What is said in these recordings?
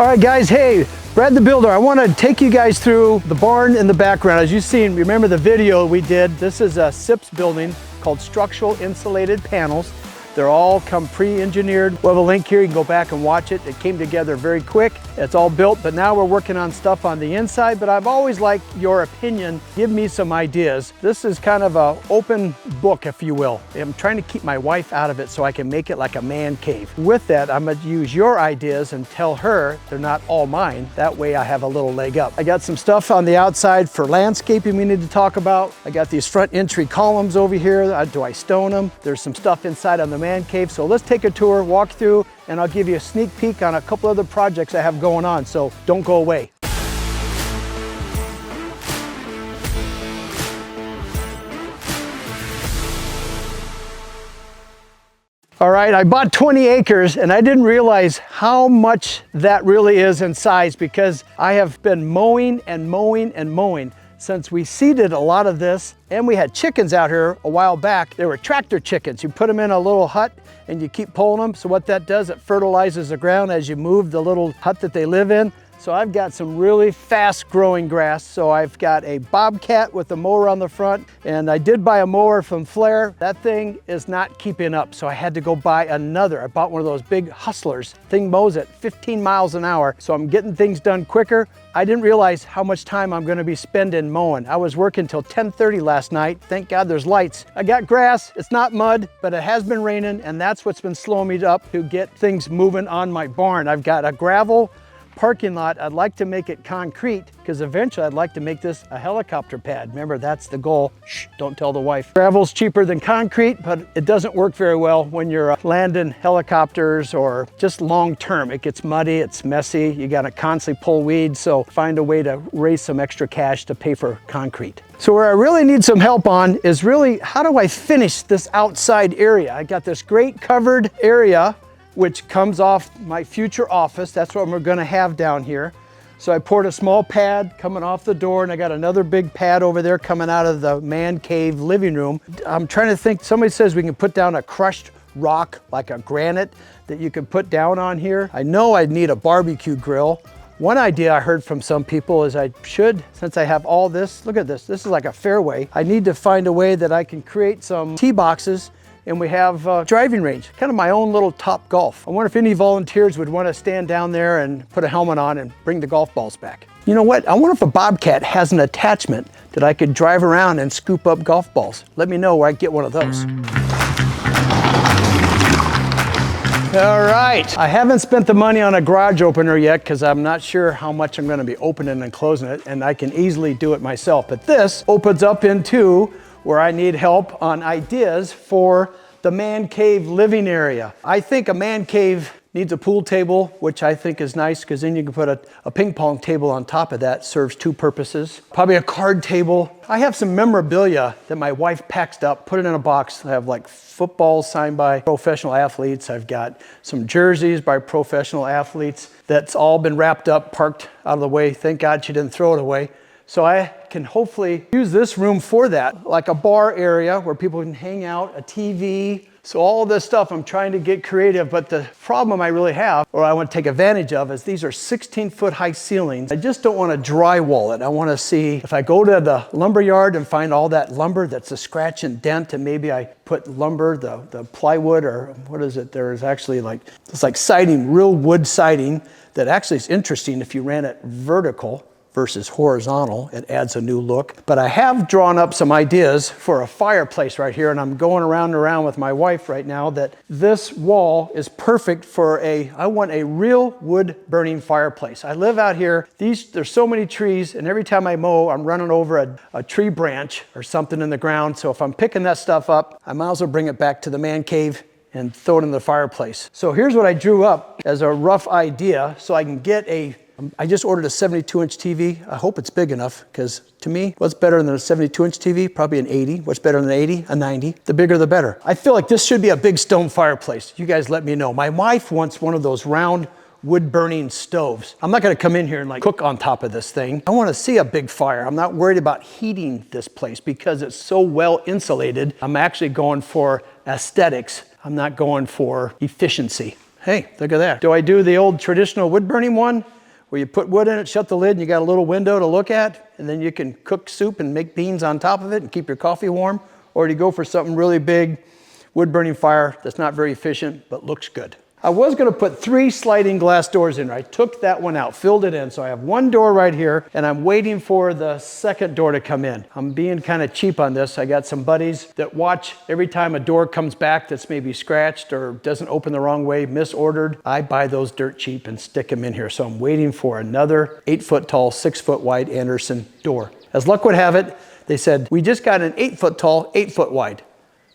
All right guys, hey, Brad the Builder. I want to take you guys through the barn in the background. As you've seen, remember the video we did, this is a SIPS building called Structural Insulated Panels. They're all come pre-engineered. We'll have a link here, you can go back and watch it. It came together very quick. It's all built, but now we're working on stuff on the inside, but I've always liked your opinion. Give me some ideas. This is kind of an open book, if you will. I'm trying to keep my wife out of it so I can make it like a man cave. With that, I'm gonna use your ideas and tell her they're not all mine. That way I have a little leg up. I got some stuff on the outside for landscaping we need to talk about. I got these front entry columns over here. Do I stone them? There's some stuff inside on the man cave. So let's take a tour, walk through, and I'll give you a sneak peek on a couple other projects I have going on. So don't go away. All right, I bought 20 acres and I didn't realize how much that really is in size because I have been mowing and mowing and mowing. Since we seeded a lot of this, and we had chickens out here a while back. They were tractor chickens. You put them in a little hut and you keep pulling them. So what that does, it fertilizes the ground as you move the little hut that they live in. So I've got some really fast growing grass. So I've got a Bobcat with a mower on the front, and I did buy a mower from Flair. That thing is not keeping up, so I had to go buy another. I bought one of those big hustlers. Thing mows at 15 miles an hour, so I'm getting things done quicker. I didn't realize how much time I'm gonna be spending mowing. I was working till 10:30 last night. Thank God there's lights. I got grass, it's not mud, but it has been raining, and that's what's been slowing me up to get things moving on my barn. I've got a gravel parking lot. I'd like to make it concrete because eventually I'd like to make this a helicopter pad. Remember, that's the goal. Shh, don't tell the wife. Gravel's cheaper than concrete, but it doesn't work very well when you're landing helicopters or just long term. It gets muddy, it's messy, you gotta constantly pull weeds, so find a way to raise some extra cash to pay for concrete. So where I really need some help on is really, how do I finish this outside area? I got this great covered area which comes off my future office. That's what we're gonna have down here. So I poured a small pad coming off the door, and I got another big pad over there coming out of the man cave living room. I'm trying to think, somebody says we can put down a crushed rock, like a granite, that you can put down on here. I know I'd need a barbecue grill. One idea I heard from some people is I should, since I have all this, look at this, this is like a fairway. I need to find a way that I can create some tee boxes, and we have a driving range, kind of my own little Top Golf. I wonder if any volunteers would want to stand down there and put a helmet on and bring the golf balls back. You know what? I wonder if a Bobcat has an attachment that I could drive around and scoop up golf balls. Let me know where I can get one of those. All right, I haven't spent the money on a garage opener yet because I'm not sure how much I'm going to be opening and closing it, and I can easily do it myself. But this opens up into where I need help on ideas for the man cave living area. I think a man cave needs a pool table, which I think is nice because then you can put a ping pong table on top of that. Serves two purposes. Probably a card table. I have some memorabilia that my wife packed up, put it in a box. I have like footballs signed by professional athletes. I've got some jerseys by professional athletes. That's all been wrapped up, parked out of the way. Thank God she didn't throw it away. So I can hopefully use this room for that, like a bar area where people can hang out, a TV. So all this stuff, I'm trying to get creative, but the problem I really have, or I want to take advantage of, is these are 16-foot high ceilings. I just don't want to drywall it. I want to see if I go to the lumber yard and find all that lumber that's a scratch and dent, and maybe I put lumber, the plywood, or what is it? There's actually it's like siding, real wood siding that actually is interesting if you ran it vertical versus horizontal. It adds a new look. But I have drawn up some ideas for a fireplace right here, and I'm going around and around with my wife right now that this wall is perfect for I want a real wood burning fireplace. I live out here, there's so many trees, and every time I mow, I'm running over a tree branch or something in the ground. So if I'm picking that stuff up, I might as well bring it back to the man cave and throw it in the fireplace. So here's what I drew up as a rough idea so I can get I just ordered a 72-inch TV. I hope it's big enough because to me, what's better than a 72-inch TV? Probably an 80. What's better than an 80? A 90. The bigger the better. I feel like this should be a big stone fireplace. You guys let me know. My wife wants one of those round wood burning stoves. I'm not gonna come in here and cook on top of this thing. I wanna see a big fire. I'm not worried about heating this place because it's so well insulated. I'm actually going for aesthetics. I'm not going for efficiency. Hey, look at that. Do I do the old traditional wood burning one where you put wood in it, shut the lid, and you got a little window to look at, and then you can cook soup and make beans on top of it and keep your coffee warm? Or do you go for something really big, wood burning fire that's not very efficient but looks good? I was going to put 3 sliding glass doors in there. I took that one out, filled it in. So I have one door right here, and I'm waiting for the second door to come in. I'm being kind of cheap on this. I got some buddies that watch every time a door comes back that's maybe scratched or doesn't open the wrong way, misordered. I buy those dirt cheap and stick them in here. So I'm waiting for another 8-foot tall, 6-foot wide Anderson door. As luck would have it, they said, we just got an 8-foot tall, 8-foot wide.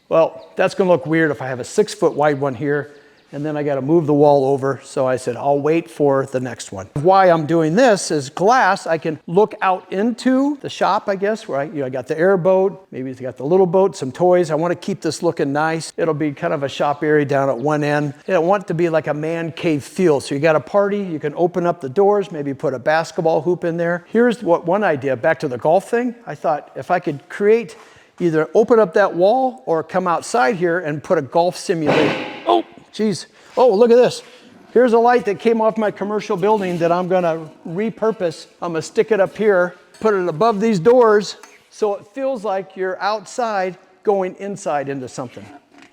Well, that's going to look weird if I have a 6-foot wide one here, and then I got to move the wall over. So I said, I'll wait for the next one. Why I'm doing this is glass. I can look out into the shop, I guess, where I got the airboat, maybe it's got the little boat, some toys. I want to keep this looking nice. It'll be kind of a shop area down at one end. I want it to be like a man cave feel. So you got a party, you can open up the doors, maybe put a basketball hoop in there. Here's one idea, back to the golf thing. I thought if I could create, either open up that wall or come outside here and put a golf simulator. Oh, geez. Oh, look at this. Here's a light that came off my commercial building that I'm gonna repurpose. I'm gonna stick it up here, put it above these doors so it feels like you're outside going inside into something.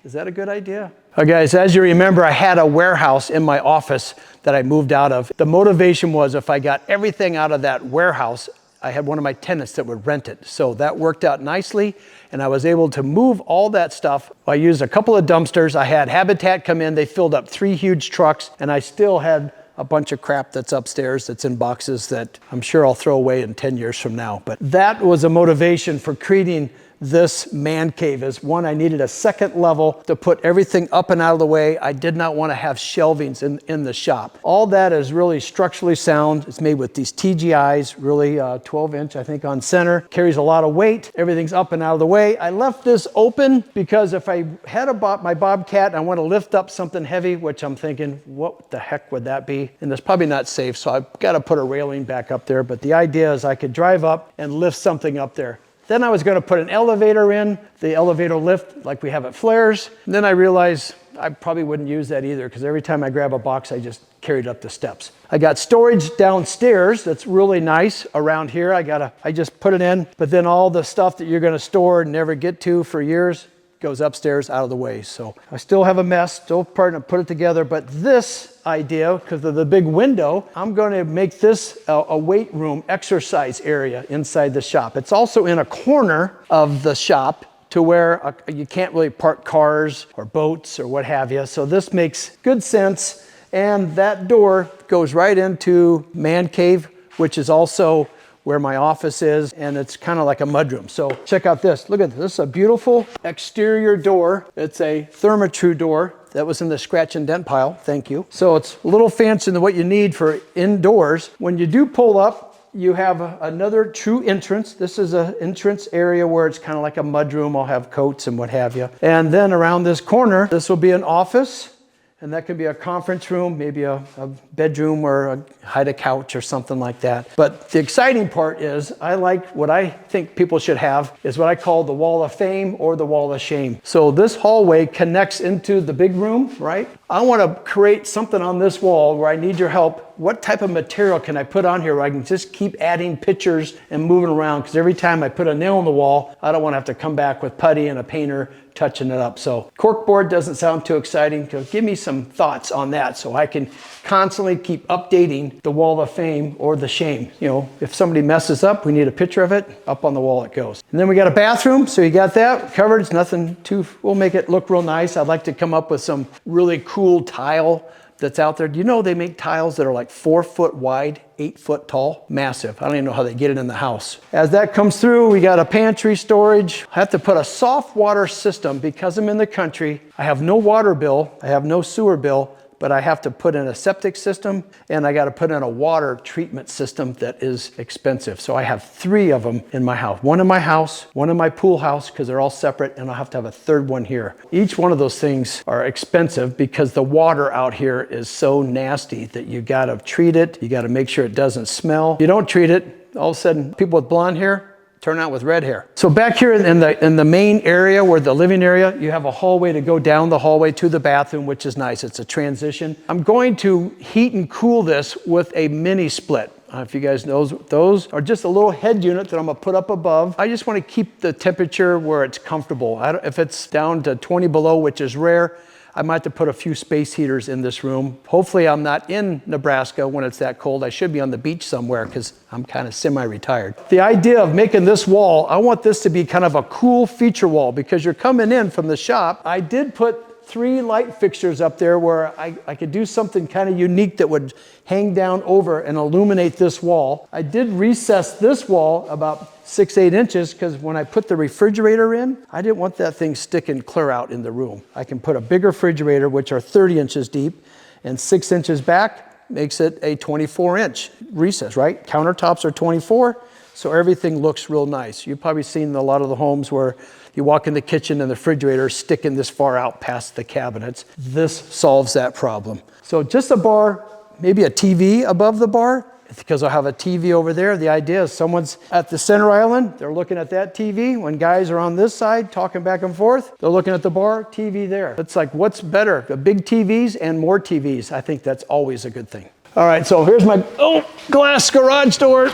Is that a good idea? Guys, as you remember, I had a warehouse in my office that I moved out of. The motivation was if I got everything out of that warehouse, I had one of my tenants that would rent it. So that worked out nicely, and I was able to move all that stuff. I used a couple of dumpsters. I had Habitat come in. They filled up 3 huge trucks, and I still had a bunch of crap that's upstairs that's in boxes that I'm sure I'll throw away in 10 years from now. But that was a motivation for creating this man cave. Is one, I needed a second level to put everything up and out of the way. I did not want to have shelvings in the shop. All that is really structurally sound. It's made with these TGIs, really 12-inch, I think, on center. Carries a lot of weight. Everything's up and out of the way. I left this open because if I had my Bobcat and I want to lift up something heavy, which I'm thinking, what the heck would that be? And it's probably not safe, so I've got to put a railing back up there. But the idea is I could drive up and lift something up there. Then I was going to put an elevator in, the elevator lift like we have at Flair's. And then I realized I probably wouldn't use that either because every time I grab a box, I just carried up the steps. I got storage downstairs that's really nice around here. I just put it in, but then all the stuff that you're going to store and never get to for years goes upstairs out of the way. So I still have a mess, still trying to put it together, but this idea, because of the big window, I'm going to make this a weight room exercise area inside the shop. It's also in a corner of the shop to where you can't really park cars or boats or what have you. So this makes good sense. And that door goes right into man cave, which is also where my office is, and it's kind of like a mudroom. So check out this. Look at this. This is a beautiful exterior door. It's a Therma-Tru door. That was in the scratch and dent pile. Thank you. So it's a little fancier than what you need for indoors. When you do pull up, you have another true entrance. This is an entrance area where it's kind of like a mudroom. I'll have coats and what have you. And then around this corner, this will be an office. And that could be a conference room, maybe a bedroom or hide a couch or something like that. But the exciting part is I like what I think people should have is what I call the wall of fame or the wall of shame. So this hallway connects into the big room, right? I want to create something on this wall where I need your help. What type of material can I put on here where I can just keep adding pictures and moving around? Because every time I put a nail in the wall, I don't want to have to come back with putty and a painter touching it up. So corkboard doesn't sound too exciting. So give me some thoughts on that so I can constantly keep updating the wall of fame or the shame. You know, if somebody messes up, we need a picture of it, up on the wall it goes. And then we got a bathroom, so you got that covered. It's nothing too, we'll make it look real nice. I'd like to come up with some really cool tile that's out there. Do you know they make tiles that are like 4 foot wide, 8 foot tall? Massive. I don't even know how they get it in the house. As that comes through, we got a pantry storage. I have to put a soft water system because I'm in the country. I have no water bill. I have no sewer bill, but I have to put in a septic system and I got to put in a water treatment system that is expensive. So I have 3 of them in my house. One in my house, one in my pool house because they're all separate, and I'll have to have a 3rd one here. Each one of those things are expensive because the water out here is so nasty that you got to treat it. You got to make sure it doesn't smell. If you don't treat it, all of a sudden people with blonde hair turn out with red hair. So back here in the main area where the living area, you have a hallway to go down the hallway to the bathroom, which is nice. It's a transition. I'm going to heat and cool this with a mini split. If you guys know, those are just a little head unit that I'm gonna put up above. I just wanna keep the temperature where it's comfortable. If it's down to 20 below, which is rare, I might have to put a few space heaters in this room. Hopefully I'm not in Nebraska when it's that cold. I should be on the beach somewhere because I'm kind of semi-retired. The idea of making this wall, I want this to be kind of a cool feature wall because you're coming in from the shop. I did put 3 light fixtures up there where I could do something kind of unique that would hang down over and illuminate this wall. I did recess this wall about 6-8 inches because when I put the refrigerator in, I didn't want that thing sticking clear out in the room. I can put a bigger refrigerator, which are 30 inches deep, and 6 inches back makes it a 24-inch recess, right? Countertops are 24, so everything looks real nice. You've probably seen a lot of the homes where you walk in the kitchen and the refrigerator is sticking this far out past the cabinets. This solves that problem. So just a bar, maybe a TV above the bar, because I'll have a TV over there. The idea is someone's at the center island, they're looking at that TV. When guys are on this side talking back and forth, they're looking at the bar, TV there. It's like, what's better? The big TVs and more TVs. I think that's always a good thing. All right, so here's my glass garage door.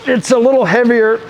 It's a little heavier.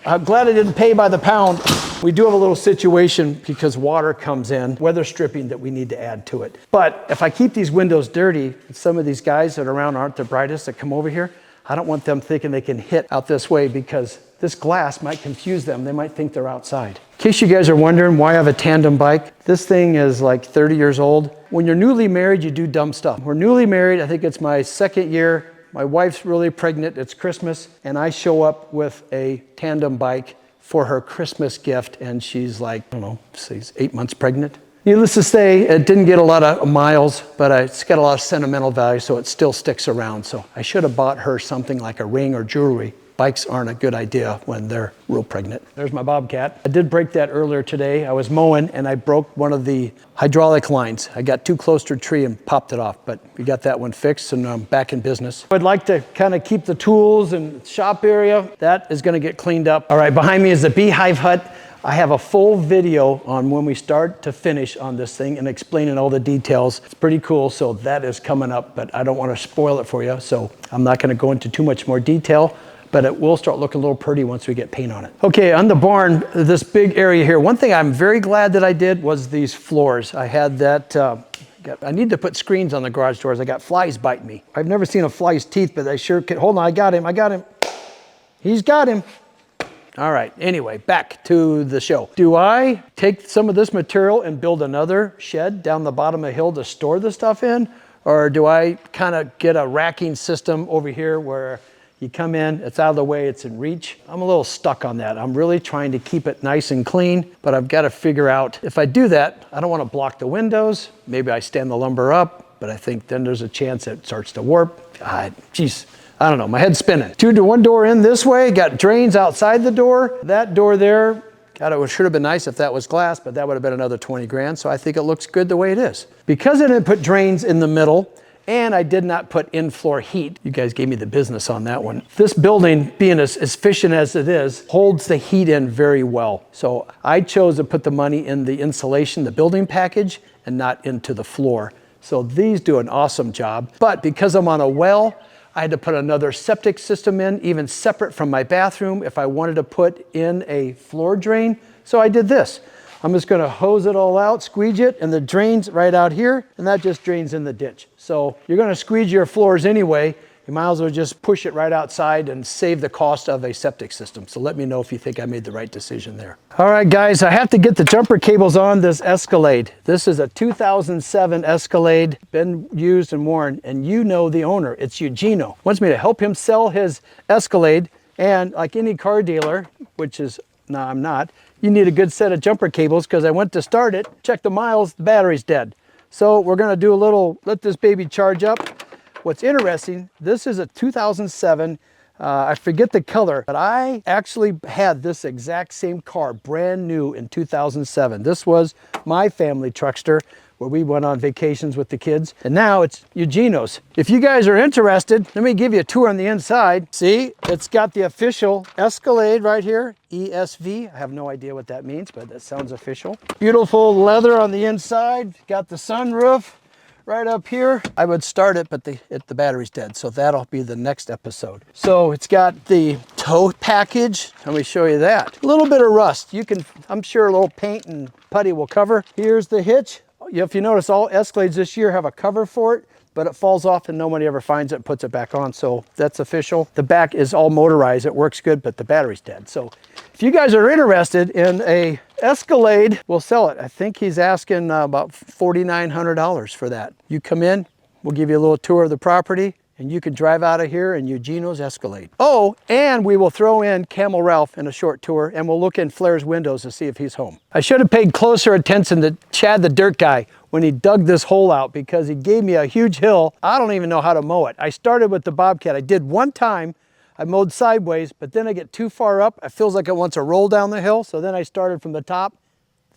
I'm glad I didn't pay by the pound. We do have a little situation because water comes in, weather stripping that we need to add to it. But if I keep these windows dirty, some of these guys that are around aren't the brightest that come over here, I don't want them thinking they can hit out this way because this glass might confuse them. They might think they're outside. In case you guys are wondering why I have a tandem bike, this thing is like 30 years old. When you're newly married, you do dumb stuff. We're newly married, I think it's my 2nd year. My wife's really pregnant, it's Christmas, and I show up with a tandem bike for her Christmas gift, and she's like, I don't know, she's 8 months pregnant. Needless to say, it didn't get a lot of miles, but it's got a lot of sentimental value, so it still sticks around. So I should have bought her something like a ring or jewelry. Bikes aren't a good idea when they're real pregnant. There's my bobcat. I did break that earlier today. I was mowing and I broke one of the hydraulic lines. I got too close to a tree and popped it off, but we got that one fixed and I'm back in business. I'd like to kind of keep the tools and shop area. That is gonna get cleaned up. All right, behind me is the beehive hut. I have a full video on when we start to finish on this thing and explaining all the details. It's pretty cool, so that is coming up, but I don't want to spoil it for you, so I'm not gonna go into too much more detail. But it will start looking a little pretty once we get paint on it. Okay, on the barn, this big area here, one thing I'm very glad that I did was these floors. I had that, I need to put screens on the garage doors. I got flies biting me. I've never seen a fly's teeth, but they sure can. Hold on, I got him. He's got him. All right, anyway, back to the show. Do I take some of this material and build another shed down the bottom of the hill to store the stuff in? Or do I kind of get a racking system over here where you come in, it's out of the way, it's in reach? I'm a little stuck on that. I'm really trying to keep it nice and clean, but I've got to figure out, if I do that, I don't want to block the windows. Maybe I stand the lumber up, but I think then there's a chance it starts to warp. Geez, I don't know, my head's spinning. One door in this way, got drains outside the door. That door there, God, it should have been nice if that was glass, but that would have been another 20 grand, so I think it looks good the way it is. Because I didn't put drains in the middle, and I did not put in-floor heat. You guys gave me the business on that one. This building, being as efficient as it is, holds the heat in very well. So I chose to put the money in the insulation, the building package, and not into the floor. So these do an awesome job. But because I'm on a well, I had to put another septic system in, even separate from my bathroom, if I wanted to put in a floor drain. So I did this. I'm just gonna hose it all out, squeege it, and the drain's right out here, and that just drains in the ditch. So you're gonna squeege your floors anyway, you might as well just push it right outside and save the cost of a septic system. So let me know if you think I made the right decision there. All right, guys, I have to get the jumper cables on this Escalade. This is a 2007 Escalade, been used and worn, and you know the owner, it's Eugenio. Wants me to help him sell his Escalade, and like any car dealer, which is, no, I'm not, you need a good set of jumper cables because I went to start it, check the miles, the battery's dead. So we're gonna do a little, let this baby charge up. What's interesting, this is a 2007, I forget the color, but I actually had this exact same car brand new in 2007. This was my family truckster. where we went on vacations with the kids. And now it's Eugenio's. If you guys are interested, let me give you a tour on the inside. See, it's got the official Escalade right here, ESV. I have no idea what that means, but that sounds official. Beautiful leather on the inside. Got the sunroof right up here. I would start it, but the battery's dead, so that'll be the next episode. So it's got the tow package. Let me show you that. A little bit of rust. You can, I'm sure a little paint and putty will cover. Here's the hitch. If you notice, all Escalades this year have a cover for it, but it falls off and nobody ever finds it and puts it back on, so that's official. The back is all motorized. It works good, but the battery's dead. So if you guys are interested in a Escalade, we'll sell it. I think he's asking about $4,900 for that. You come in, we'll give you a little tour of the property, and you can drive out of here in Eugenio's Escalade. Oh, and we will throw in Camel Ralph in a short tour, and we'll look in Flair's windows to see if he's home. I should have paid closer attention to Chad the dirt guy when he dug this hole out, because he gave me a huge hill. I don't even know how to mow it. I started with the Bobcat. I did one time. I mowed sideways, but then I get too far up. It feels like it wants to roll down the hill. So then I started from the top,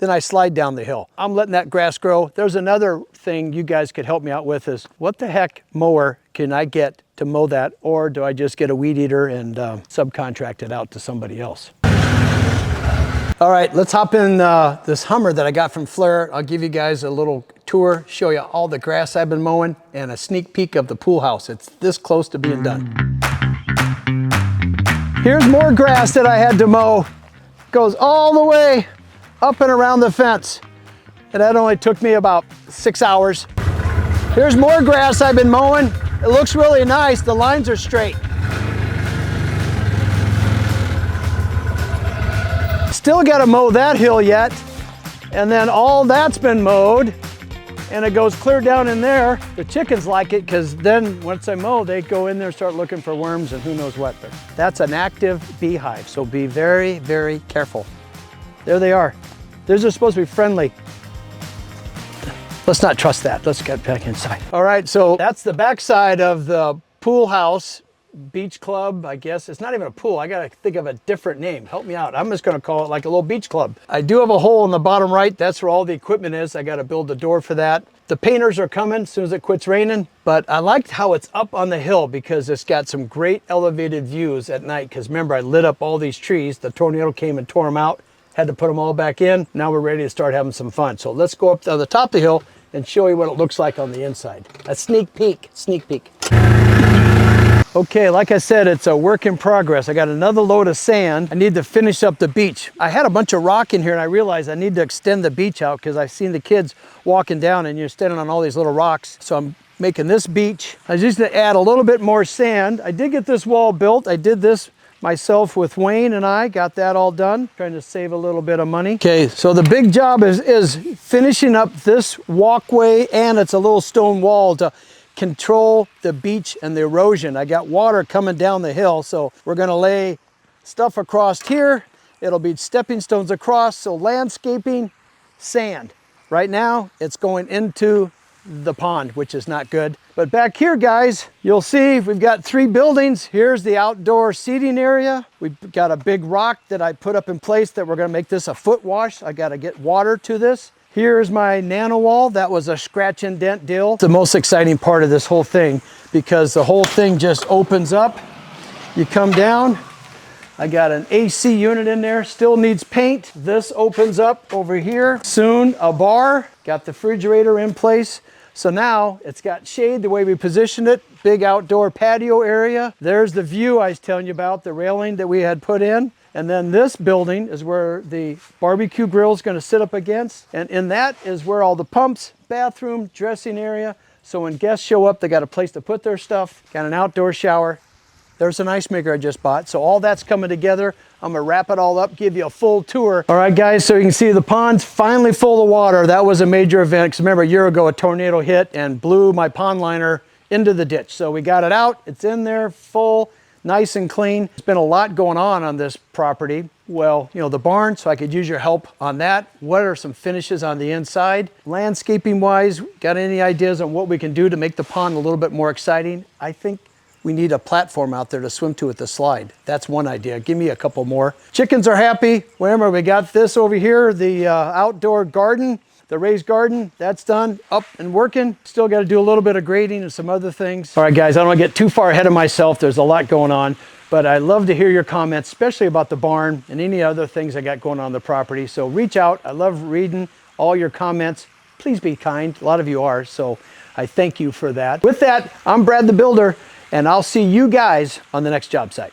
then I slide down the hill. I'm letting that grass grow. There's another thing you guys could help me out with is, what the heck mower can I get to mow that? Or do I just get a weed eater and subcontract it out to somebody else? All right, let's hop in this Hummer that I got from Flair. I'll give you guys a little tour, show you all the grass I've been mowing, and a sneak peek of the pool house. It's this close to being done. Here's more grass that I had to mow. Goes all the way up and around the fence. And that only took me about 6 hours. Here's more grass I've been mowing. It looks really nice. The lines are straight. Still got to mow that hill yet. And then all that's been mowed. And it goes clear down in there. The chickens like it, because then once I mow, they go in there and start looking for worms and who knows what. But that's an active beehive, so be very, very careful. There they are. They're just supposed to be friendly. Let's not trust that. Let's get back inside. All right, so that's the backside of the pool house. Beach club, I guess. It's not even a pool. I gotta think of a different name. Help me out. I'm just gonna call it like a little beach club. I do have a hole in the bottom right. That's where all the equipment is. I gotta build a door for that. The painters are coming as soon as it quits raining, but I liked how it's up on the hill because it's got some great elevated views at night. Because remember, I lit up all these trees. The tornado came and tore them out. Had to put them all back in. Now we're ready to start having some fun. So let's go up to the top of the hill and show you what it looks like on the inside. A sneak peek, sneak peek. Okay, like I said, it's a work in progress. I got another load of sand. I need to finish up the beach. I had a bunch of rock in here and I realized I need to extend the beach out because I've seen the kids walking down and you're standing on all these little rocks. So I'm making this beach. I just need to add a little bit more sand. I did get this wall built. I did this myself with Wayne and I got that all done. Trying to save a little bit of money. Okay, so the big job is finishing up this walkway, and it's a little stone wall to control the beach and the erosion. I got water coming down the hill, so we're gonna lay stuff across here. It'll be stepping stones across, so landscaping, sand. Right now, it's going into the pond, which is not good. But back here, guys, you'll see we've got 3 buildings. Here's the outdoor seating area. We've got a big rock that I put up in place that we're gonna make this a foot wash. I gotta get water to this. Here's my nano wall. That was a scratch and dent deal. The most exciting part of this whole thing, because the whole thing just opens up. You come down. I got an AC unit in there, still needs paint. This opens up over here. Soon a bar, got the refrigerator in place. So now it's got shade the way we positioned it. Big outdoor patio area. There's the view I was telling you about, the railing that we had put in. And then this building is where the barbecue grill is going to sit up against. And in that is where all the pumps, bathroom, dressing area. So when guests show up, they got a place to put their stuff, got an outdoor shower. There's an ice maker I just bought. So all that's coming together. I'm gonna wrap it all up, give you a full tour. All right, guys, so you can see the pond's finally full of water. That was a major event, because remember, a year ago, a tornado hit and blew my pond liner into the ditch. So we got it out, it's in there, full, nice and clean. There's been a lot going on this property. Well, you know, the barn, so I could use your help on that. What are some finishes on the inside? Landscaping wise, got any ideas on what we can do to make the pond a little bit more exciting? I think we need a platform out there to swim to with the slide. That's one idea. Give me a couple more. Chickens are happy. Remember, we got this over here, the outdoor garden. The raised garden, that's done, up and working. Still got to do a little bit of grading and some other things. All right, guys, I don't want to get too far ahead of myself. There's a lot going on, but I love to hear your comments, especially about the barn and any other things I got going on the property. So reach out. I love reading all your comments. Please be kind. A lot of you are, so I thank you for that. With that, I'm Brad the Builder, and I'll see you guys on the next job site.